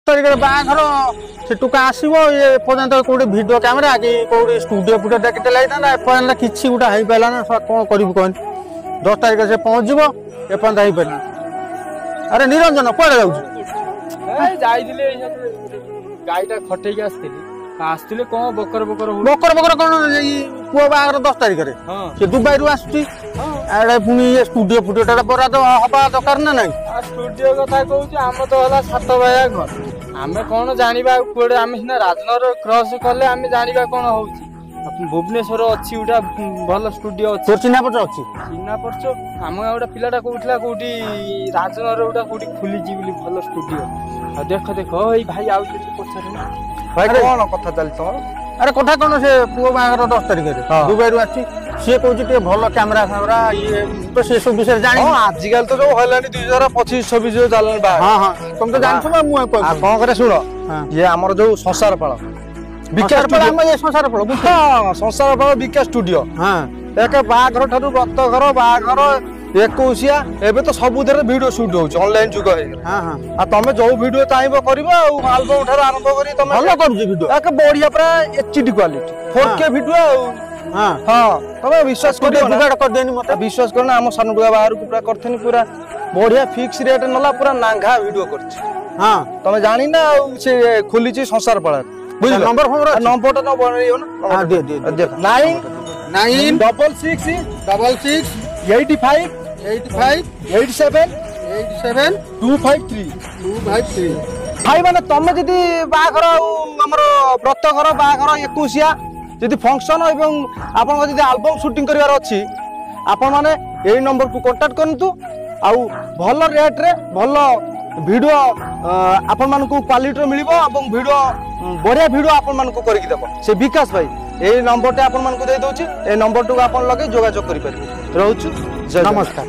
तारीख बाहर से टुका आसो ये पर्यंत कौटे भिड कैमेरा कि कौटे स्टूडियो फुटे देखते लगे एपर्यंत किसी गोटे हो पारा ना कौन करू कहनी 10 तारीख से पहुँच एपर्यंत हो पारा। अरे निरंजन कौन जाइए गाईटा खटेक आसते कौन बकर बकर बकर बकर कौन पुआ बाहर 10 तारीख से दुबई रू आसुची पुणी ये स्टूडियो फुटियो बराद हवा दरकार ना ना स्टूडियो कथा कहूँ आम तो है 7 भाया घर आम कौन जाना कौटे आम सीना राजनगर क्रॉस कले आम जाना कौन हो भुवनेश्वर अच्छी गोटा भल स्टूडियो अच्छी चिन्हा परिचय अच्छी चिन्हा परिचय आम गोटे पिलाटा कहूला कौटी राजनगर गोटा कौटी खुली भल स्टूडियो देख देख भाई आउ पचारे भाई कौन कथा चल तुम अरे कथा कौन से पुओ बाहर 10 तारीख दुबई रू आसी सी कौन भल कैमेरा फैमेरा ये तो से सब विषय जान आजिकल तो जो है 2025-26 चल हाँ हाँ तुम तो जान कौन करे शुण ये आमर जो संसार पाल विकास ये संसार फल हाँ संसार फल विकास स्टूडियो हाँ एक बाघर ठारू व्रत घर बाघर 21 एबे तो सबुधरे वीडियो शूट होउछ ऑनलाइन जुग हे हां हां आ तमे जो वीडियो चाहबो करबो एल्बम ठार आरंभ करी तमे भलो करू वीडियो एक बढ़िया पूरा एचडी क्वालिटी 4K वीडियो हां हां तमे विश्वास करियो जुगाड़ कर देनी मते विश्वास करना हम सानुडुआ बाहर को पूरा करथनी पूरा बढ़िया फिक्स रेट नला पूरा नांगा वीडियो करछि हां तमे जानि ना से खुली छी संसार पळा बुझिल नंबर नंबरटा न बनइयो ना हां दे दे देख 966 85 253 भाई माने तमे जदी बाघर हमर व्रत घर बाघर 21 जदी फंक्शन एवं आपन जदी एल्बम शूटिंग करिवार अछि आपन माने एई नंबर को कांटेक्ट करंतु आउ भल रेट रे भल वीडियो आपन मान को क्वालिटी मिलिबो एवं वीडियो बढ़िया वीडियो आपन मान को करि देबो से विकास भाई एई नंबर टे आपन मान को दे दोछि ए नंबर टू आपन लगे जोगाजोग करि परिबे रहउछु नमस्कार।